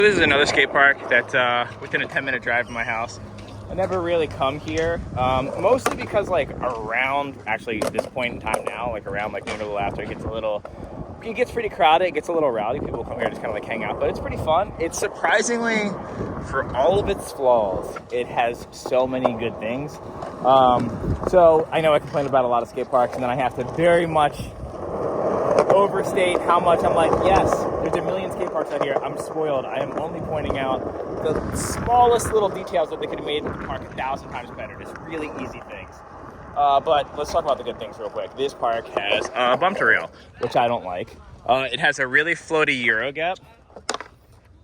This is another skate park that's within a 10-minute drive from my house. I never really come here, mostly because like around, actually this point in time now, like around like noon or after, it gets pretty crowded, it gets a little rowdy. People come here just kind of like hang out, but it's pretty fun. It's surprisingly, for all of its flaws, it has so many good things. So I know I complain about a lot of skate parks, and then I have to very much overstate how much I'm like, yes, there's a million skate parks out here. I'm spoiled. I am only pointing out the smallest little details that they could have made the park 1,000 times better. Just really easy things. But let's talk about the good things real quick. This park has a bumper rail, which I don't like. It has a really floaty Euro gap,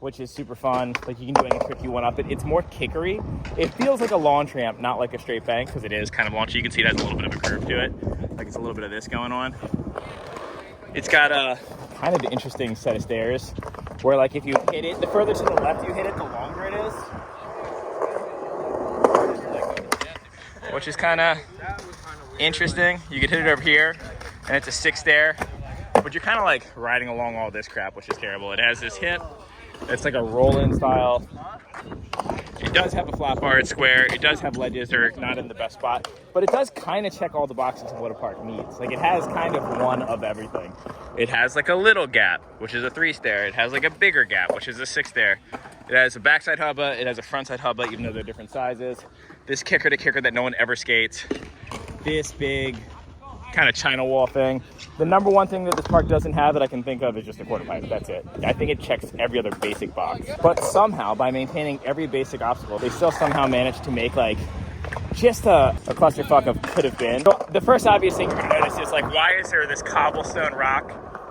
which is super fun. Like, you can do any trick you want up it. It's more kickery. It feels like a launch ramp, not like a straight bank, because it is kind of launchy. You can see it has a little bit of a curve to it. Like, it's a little bit of this going on. It's got a kind of interesting set of stairs where, like, if you hit it, the further to the left you hit it, the longer it is. Which is kind of interesting. You could hit it over here, and it's a 6 stair. But you're kind of, like, riding along all this crap, which is terrible. It has this hip. It's like a roll-in style. It does have a flat bar, it's square. It does have ledges, they're not in the best spot. But it does kind of check all the boxes of what a park needs. Like, it has kind of one of everything. It has like a little gap, which is a 3 stair. It has like a bigger gap, which is a 6 stair. It has a backside hubba, it has a frontside hubba, even though they're different sizes. This kicker to kicker that no one ever skates. This big kind of China wall thing. The number one thing that this park doesn't have that I can think of is just a quarter pipe. That's it. I think it checks every other basic box. But somehow, by maintaining every basic obstacle, they still somehow managed to make like just a clusterfuck of could have been. So the first obvious thing you're gonna notice is like, why is there this cobblestone rock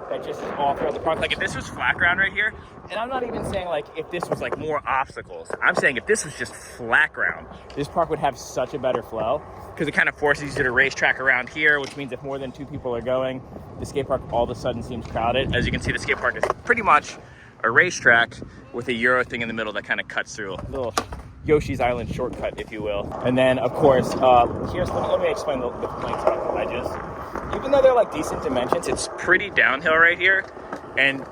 that just is all throughout the park? Like, if this was flat ground right here, and I'm not even saying like if this was like more obstacles, I'm saying if this was just flat ground, this park would have such a better flow, because it kind of forces you to racetrack around here, which means if more than 2 people are going, the skate park all of a sudden seems crowded. As you can see, the skate park is pretty much a racetrack with a Euro thing in the middle that kind of cuts through. A little Yoshi's Island shortcut, if you will. And then, of course, let me explain the complaints about the ledges. Even though they're like decent dimensions, it's pretty downhill right here. And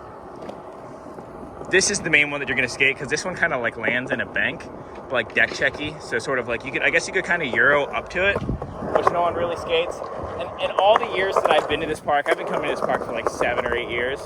this is the main one that you're gonna skate, because this one kind of like lands in a bank, but like deck checky. So sort of like I guess you could kind of Euro up to it, which no one really skates. And all the years that I've been to this park, I've been coming to this park for like 7 or 8 years.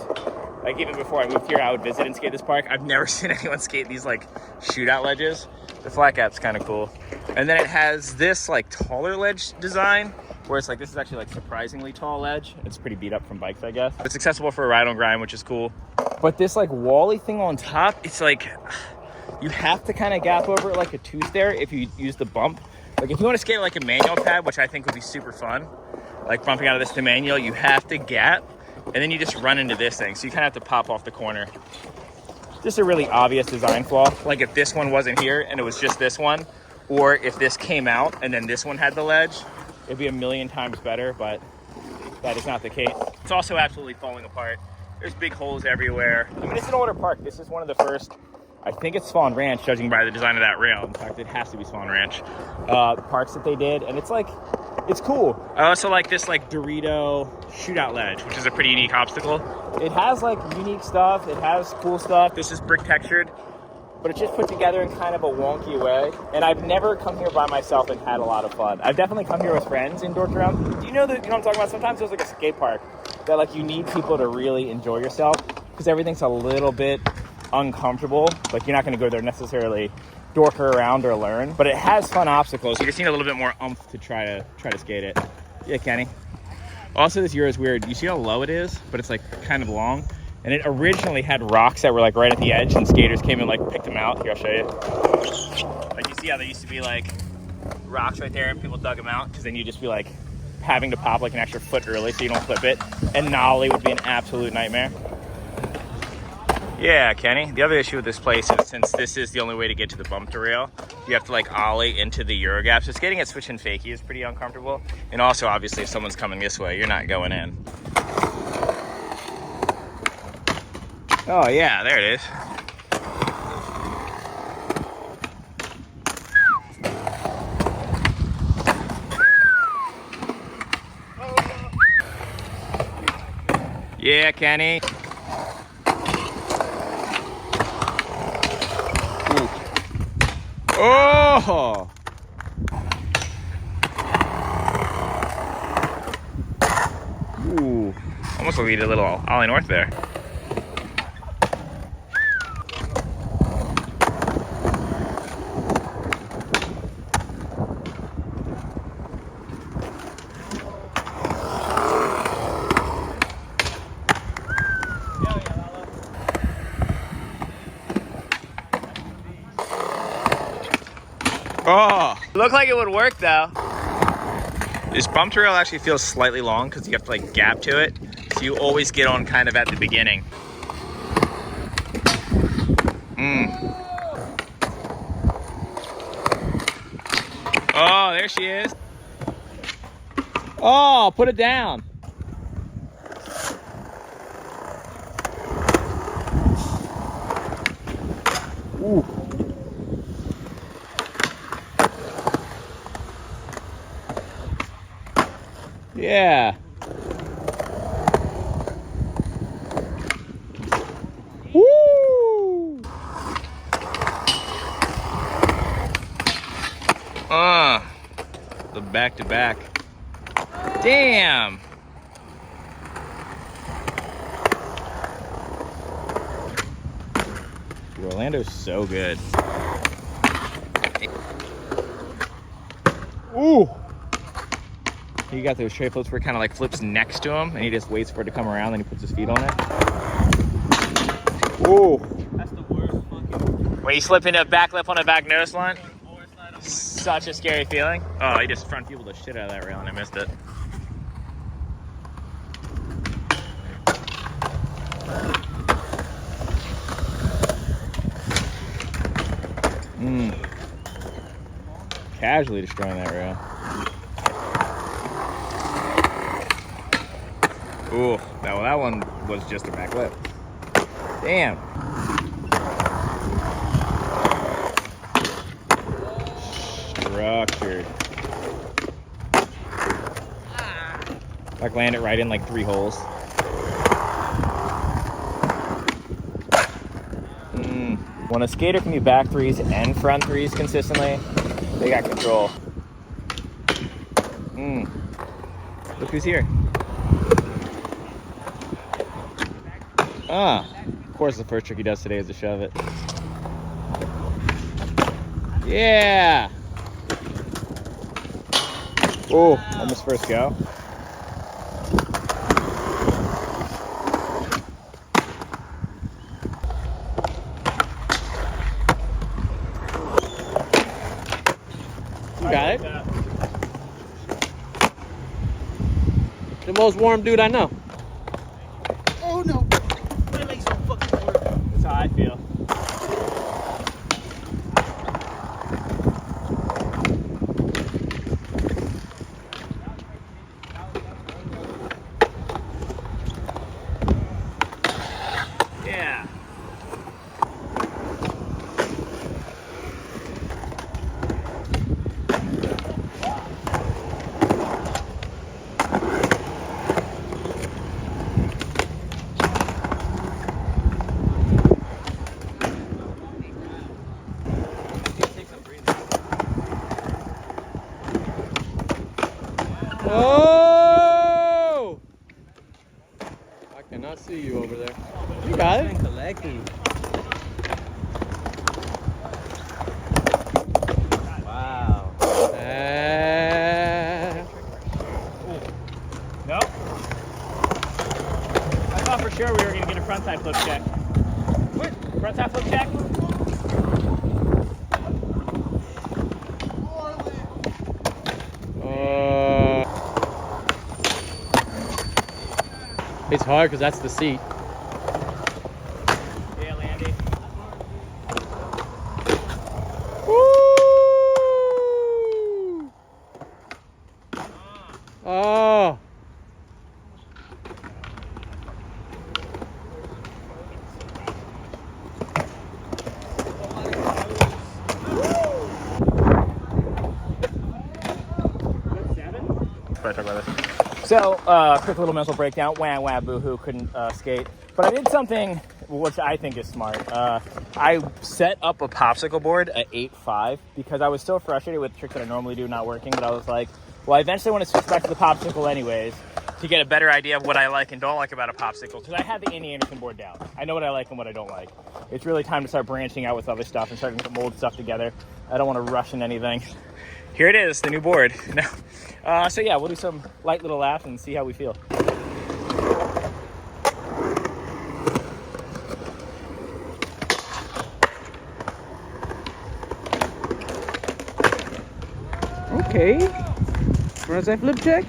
Like, even before I moved here, I would visit and skate this park. I've never seen anyone skate these like shootout ledges. The flat gap's kind of cool. And then it has this like taller ledge design, where it's like, this is actually like surprisingly tall ledge. It's pretty beat up from bikes, I guess. It's accessible for a ride on grind, which is cool. But this like wally thing on top, it's like, you have to kind of gap over it like a 2 stair if you use the bump. Like, if you want to skate like a manual pad, which I think would be super fun, like bumping out of this to manual, you have to gap, and then you just run into this thing. So you kind of have to pop off the corner. Just a really obvious design flaw. Like, if this one wasn't here and it was just this one, or if this came out and then this one had the ledge, it'd be a million times better, but that is not the case. It's also absolutely falling apart. There's big holes everywhere. I mean, it's an older park. This is one of the first, I think it's Swan Ranch, judging by the design of that rail. In fact, it has to be Swan Ranch. Parks that they did, and it's like, it's cool. I also like this like Dorito shootout ledge, which is a pretty unique obstacle. It has like unique stuff. It has cool stuff. This is brick textured, but it's just put together in kind of a wonky way. And I've never come here by myself and had a lot of fun. I've definitely come here with friends and dorked around. Do you know what I'm talking about? Sometimes there's like a skate park that like you need people to really enjoy yourself, because everything's a little bit uncomfortable. Like, you're not going to go there necessarily dork around or learn, but it has fun obstacles. You just need a little bit more oomph to try to skate it. Yeah, Kenny. Also, this Euro is weird. You see how low it is, but it's like kind of long. And it originally had rocks that were like right at the edge, and skaters came and like picked them out. Here, I'll show you. Like, you see how there used to be like rocks right there, and people dug them out, because then you just be like having to pop like an extra foot early so you don't flip it. And nollie would be an absolute nightmare. Yeah, Kenny. The other issue with this place is, since this is the only way to get to the bump to rail, you have to like ollie into the Euro gap. So skating at switch and fakie is pretty uncomfortable. And also, obviously, if someone's coming this way, you're not going in. Oh yeah, there it is. Yeah, Kenny. Oh! Ooh. Almost like we did a little Ollie North there. Oh, looked like it would work though. This bump rail actually feels slightly long because you have to like gap to it. So you always get on kind of at the beginning. Oh, there she is. Oh, put it down. Ooh. Yeah. Woo! The back to back. Damn. Dude, Orlando's so good. Ooh. He got those tray floats where it kind of like flips next to him and he just waits for it to come around, then he puts his feet on it. Ooh. That's the worst fucking... When you slip into a back lip on a back nose line. Such a scary feeling. Oh, he just front fueled the shit out of that rail and I missed it. Casually destroying that rail. Ooh, that one was just a back lip. Damn. Structured. Like landed right in like 3 holes. When a skater can do back threes and front threes consistently, they got control. Look who's here. Of course the first trick he does today is to shove it. Yeah! Oh, almost first go. You got it. The most warm dude I know. Oh no! My legs don't fucking work. That's how I feel. Yeah. Oh! I cannot see you over there. You got it. Collecting. Wow. Nope. I thought for sure we were going to get a frontside flip check. What? Frontside flip check? It's hard because that's the seat. Yeah, Landy. Woo! Oh! So, quick little mental breakdown. Wah, wah, boo-hoo, couldn't skate. But I did something which I think is smart. I set up a popsicle board at 8.5 because I was so frustrated with the tricks that I normally do not working, but I was like, well, I eventually want to switch back to the popsicle anyways to get a better idea of what I like and don't like about a popsicle, because I had the Andy Anderson board down. I know what I like and what I don't like. It's really time to start branching out with other stuff and starting to mold stuff together. I don't want to rush in anything. Here it is, the new board. So yeah, we'll do some light little laps and see how we feel. Okay. Frontside flip check.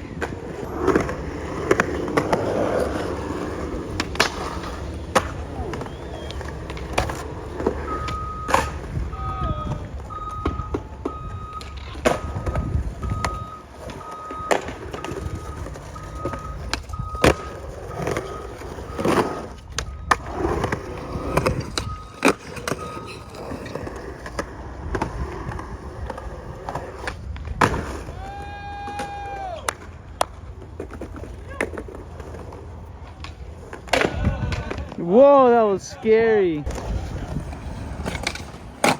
Whoa, that was scary.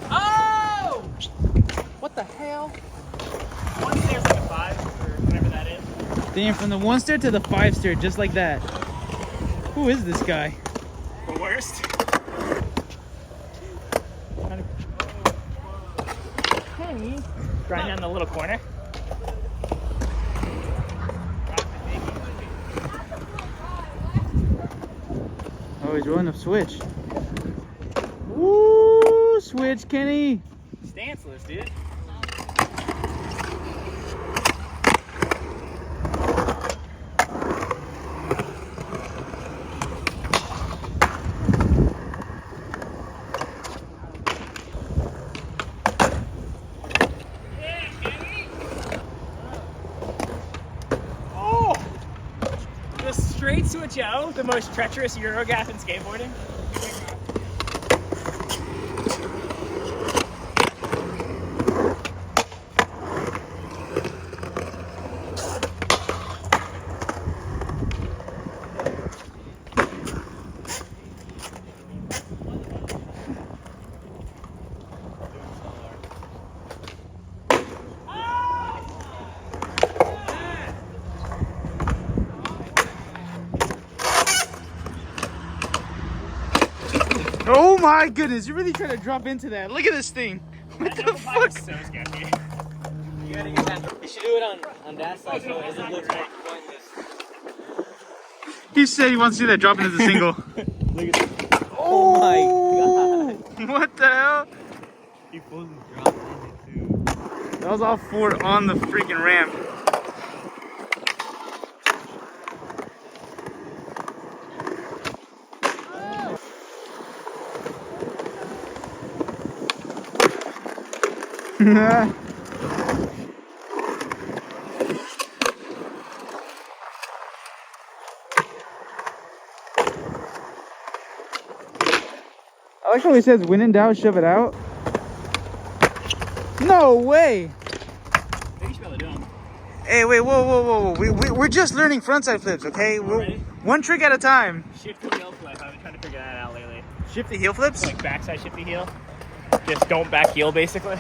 Oh! What the hell? One stair's like a 5 or whatever that is. Damn, from the 1 stair to the 5 stair, just like that. Who is this guy? The worst. Penny. Right down the little corner. Oh, he's rolling a switch. Woo! Switch, Kenny. Stanceless, dude. The straight switch out, the most treacherous Euro gap in skateboarding. Oh my goodness, you really trying to drop into that. Look at this thing. What the fuck? So sketchy. You should do it on that side so it doesn't look like pointless. He said he wants to do that drop into the single. Look at this. Oh my god. What the hell? He fully dropped in it too. That was all four on the freaking ramp. I like how he says, when in doubt, shove it out. No way! Hey, wait, whoa. We're just learning frontside flips, okay? One trick at a time. Shifty heel flip. I've been trying to figure that out lately. Shifty heel flips? Like backside shifty heel. Just don't back heel, basically.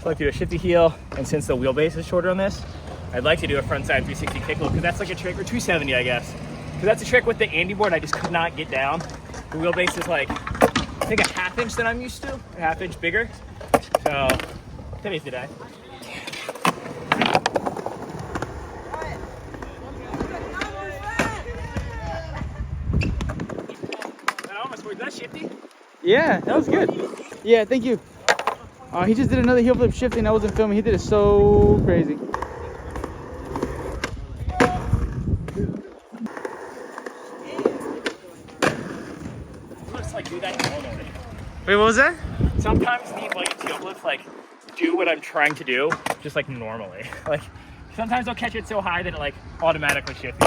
So I like to do a shifty heel, and since the wheelbase is shorter on this, I'd like to do a frontside 360 kickflip, because that's like a trick, or 270, I guess. Because that's a trick with the Andy board I just could not get down. The wheelbase is like, I think a 1/2 inch that I'm used to, a 1/2 inch bigger. So, today's the day. Is that shifty? Yeah, that was good. Yeah, thank you. He just did another heel flip shifting. I wasn't filming. He did it so crazy. Let's like do that normally. Wait, what was that? Sometimes these like heel flips like do what I'm trying to do, just like normally. Like sometimes I'll catch it so high that it like automatically shifts.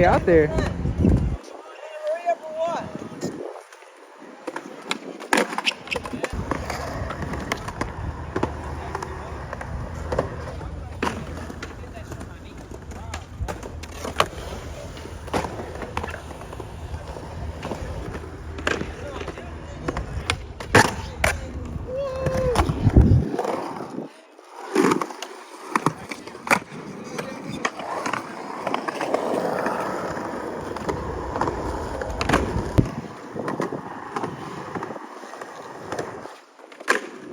out there.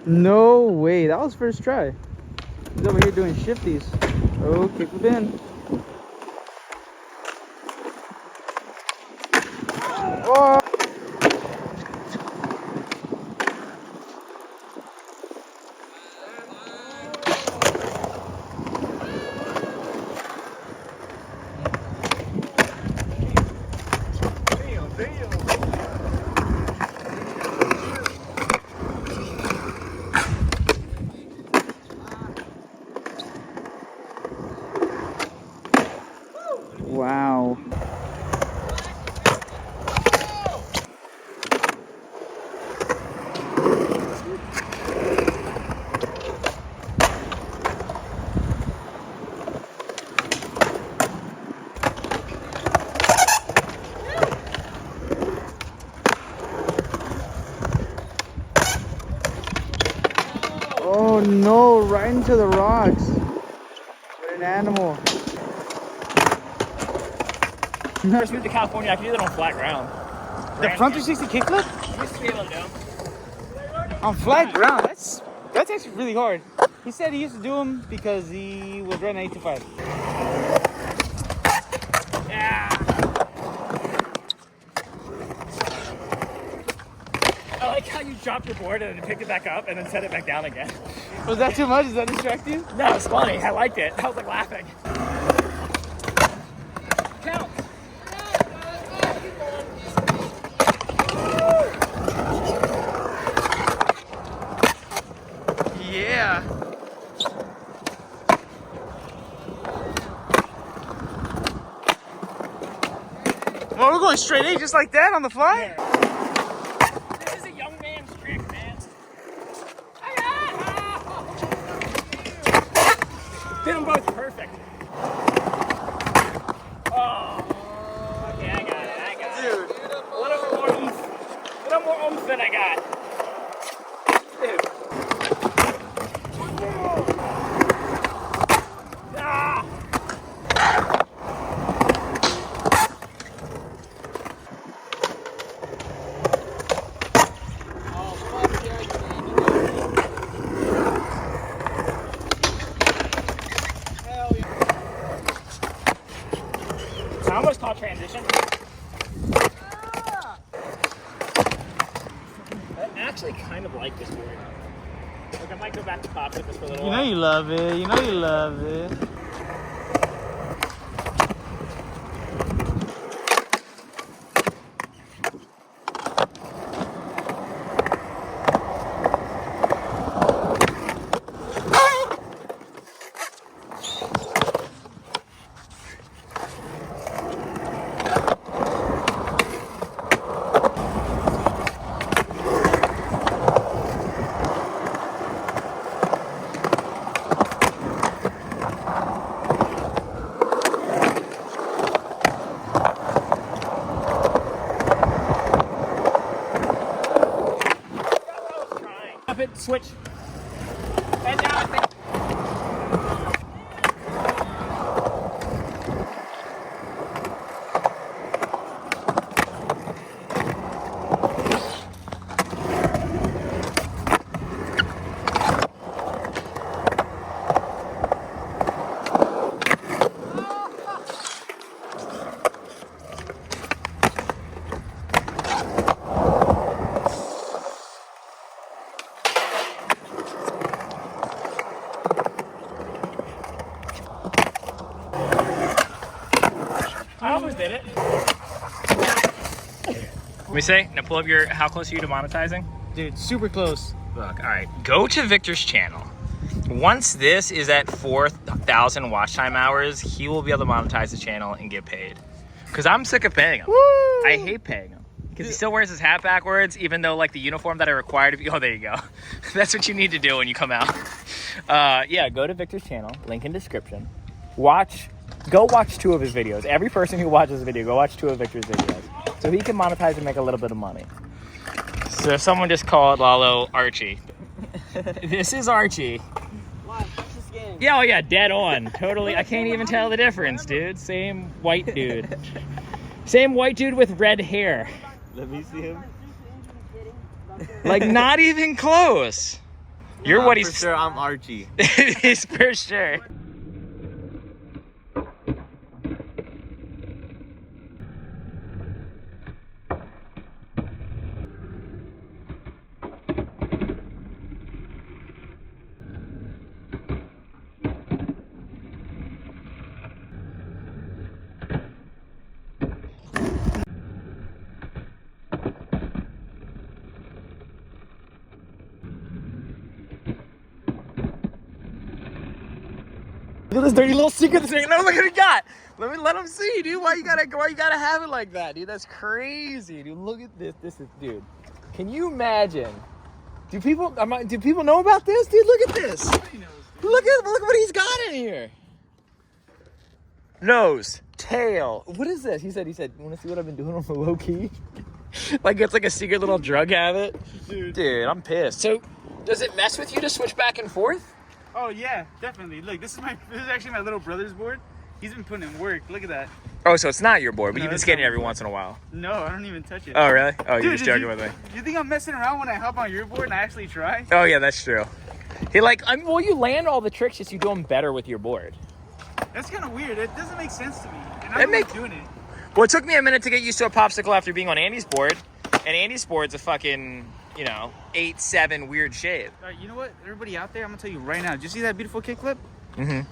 No way, that was first try. He's over here doing shifties. Oh, kickflip in. Oh. Wow. Oh no, right into the rocks. What an animal. First moved to California, I can do that on flat ground. The front 360 kickflip? Used to be able to do. On flat ground, that's actually really hard. He said he used to do them because he was running 825. Yeah. I like how you dropped your board and then picked it back up and then set it back down again. Was that too much? Does that distract you? No, it's funny. I liked it. I was like laughing. Count. Yeah. Well, we're going straight A just like that on the fly? This is a young man's trick, man. Did them both perfect. Oh. Okay, I got it. Dude. A little more oomph than I got. Dude. Ah. I almost caught transition. I actually kind of like this board. Like I might go back to pop with this for a little You know while. you love it. You know you love it. Up it, switch. And now I think. I almost did it. Let me see. Now pull up your. How close are you to monetizing? Dude, super close. Look, all right. Go to Victor's channel. Once this is at 4,000 watch time hours, he will be able to monetize the channel and get paid. Because I'm sick of paying him. Woo! I hate paying him. Because he still wears his hat backwards, even though like the uniform that I required of you. Oh, there you go. That's what you need to do when you come out. Yeah, go to Victor's channel, link in description. Go watch 2 of his videos. Every person who watches a video, go watch 2 of Victor's videos. So he can monetize and make a little bit of money. So someone just called Lalo Archie. This is Archie. Yeah, oh yeah, dead on. Totally. I can't even tell the difference, dude. Same white dude. Same white dude with red hair. Let me see him. Like, not even close. You're what he's... For sure, I'm Archie. He's for sure. Look at this dirty little secret. No, look what he got. Let him see, dude. Why you gotta have it like that, dude? That's crazy, dude. Look at this. Dude. Can you imagine? Do people know about this, dude? Look at this. Look what he's got in here. Nose, tail. What is this? He said, you want to see what I've been doing on the low key? Like it's like a secret little drug habit. Dude, I'm pissed. So, does it mess with you to switch back and forth? Oh yeah, definitely. Look, this is actually my little brother's board. He's been putting in work. Look at that. Oh, so it's not your board, but No, you've been it's skating not every my board. once in a while. No, I don't even touch it. Oh, really? Oh, Dude, you're just joking with me. You think I'm messing around when I hop on your board and I actually try? Oh, yeah, that's true. Well, you land all the tricks, just you do them better with your board. That's kind of weird. It doesn't make sense to me. And I'm not doing it. Well, it took me a minute to get used to a popsicle after being on Andy's board. And Andy's board's a fucking, 8-7 weird shape. All right, you know what? Everybody out there, I'm going to tell you right now. Did you see that beautiful kickflip? Mm-hmm.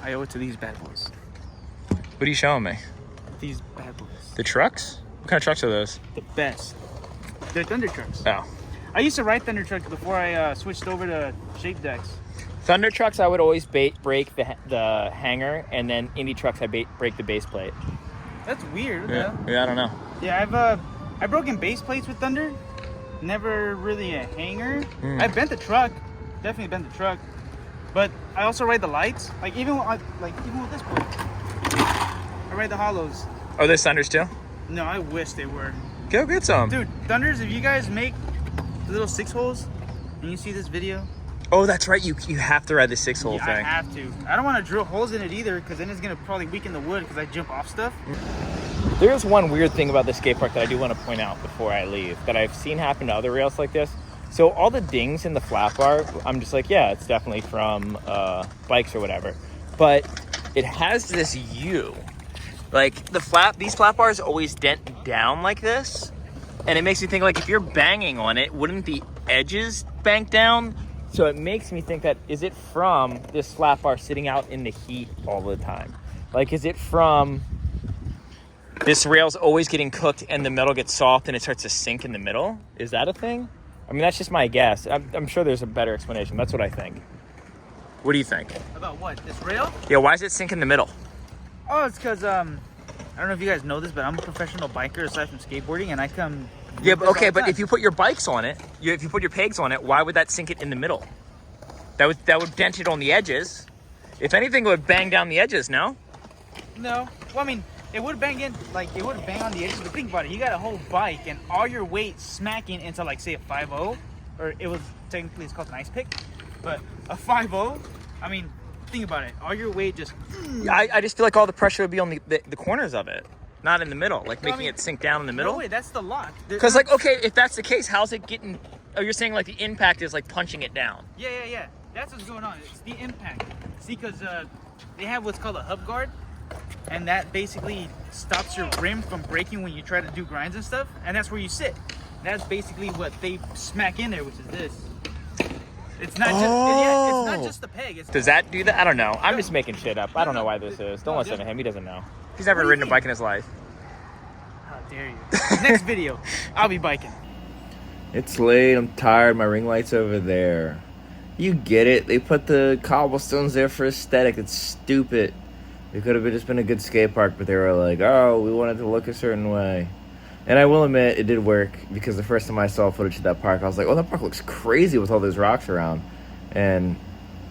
I owe it to these bad boys. What are you showing me? These bad boys. The trucks? What kind of trucks are those? The best. They're Thunder trucks. Oh. I used to ride Thunder trucks before I switched over to shape decks. Thunder trucks, I would always break the hanger, and then Indy trucks, I break the base plate. That's weird. Yeah, I don't know. Yeah, I've broken base plates with Thunder. Never really a hanger. Mm. I bent the truck. Definitely bent the truck. But I also ride the lights. Like even with this board. I ride the hollows. Oh, there's Thunders too? No, I wish they were. Go get some. Dude, Thunders, if you guys make the little 6 holes and you see this video. Oh, that's right. You have to ride the 6-hole Yeah, thing. I have to. I don't want to drill holes in it either because then it's going to probably weaken the wood because I jump off stuff. There's one weird thing about the skate park that I do want to point out before I leave that I've seen happen to other rails like this. So all the dings in the flat bar, I'm just like, yeah, it's definitely from bikes or whatever. But it has this U. Like these flat bars always dent down like this. And it makes me think like if you're banging on it, wouldn't the edges bank down? So it makes me think that, is it from this flat bar sitting out in the heat all the time? Like, is it from this rail's always getting cooked and the metal gets soft and it starts to sink in the middle? Is that a thing? I mean, that's just my guess. I'm sure there's a better explanation. That's what I think. What do you think? About what? This rail? Yeah, why does it sink in the middle? Oh, it's because, I don't know if you guys know this, but I'm a professional biker aside from skateboarding, and I come... Yeah, but okay, but if you put your bikes on it, if you put your pegs on it, why would that sink it in the middle? That would dent it on the edges. If anything, it would bang down the edges, no? No. Well, I mean, it would bang in, like, it would bang on the edges, but think about it. You got a whole bike, and all your weight smacking into, like, say, a 5.0, or it was, technically, it's called an ice pick, but a 5.0, I mean, think about it. All your weight just... I just feel like all the pressure would be on the corners of it, not in the middle, like making it sink down in the middle. No way, that's the lock. Because, like, okay, if that's the case, how's it getting... Oh, you're saying, like, the impact is, like, punching it down. Yeah. That's what's going on. It's the impact. See, because they have what's called a hub guard, and that basically stops your rim from breaking when you try to do grinds and stuff, and that's where you sit. That's basically what they smack in there, which is this. It's not it's not just the peg. Does that do that? I don't know. I'm just making shit up. I don't know why this is. Don't listen to him. He doesn't know. He's never ridden a bike in his life. How dare you? Next video, I'll be biking. It's late. I'm tired. My ring light's over there. You get it. They put the cobblestones there for aesthetic. It's stupid. It could have just been a good skate park, but they were like, oh, we wanted to look a certain way. And I will admit, it did work, because the first time I saw footage of that park, I was like, oh, that park looks crazy with all those rocks around. And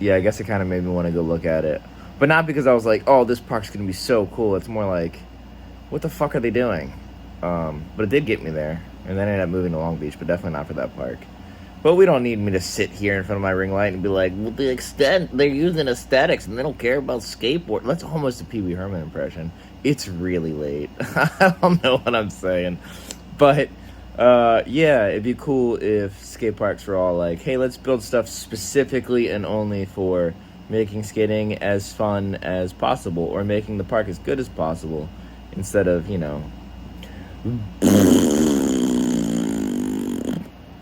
yeah, I guess it kind of made me want to go look at it. But not because I was like, oh, this park's going to be so cool. It's more like, what the fuck are they doing? But it did get me there. And then I ended up moving to Long Beach, but definitely not for that park. But we don't need me to sit here in front of my ring light and be like, well, they're using aesthetics and they don't care about skateboard. That's almost a Pee Wee Herman impression. It's really late. I don't know what I'm saying. But, yeah, it'd be cool if skate parks were all like, hey, let's build stuff specifically and only for making skating as fun as possible or making the park as good as possible instead of, you know...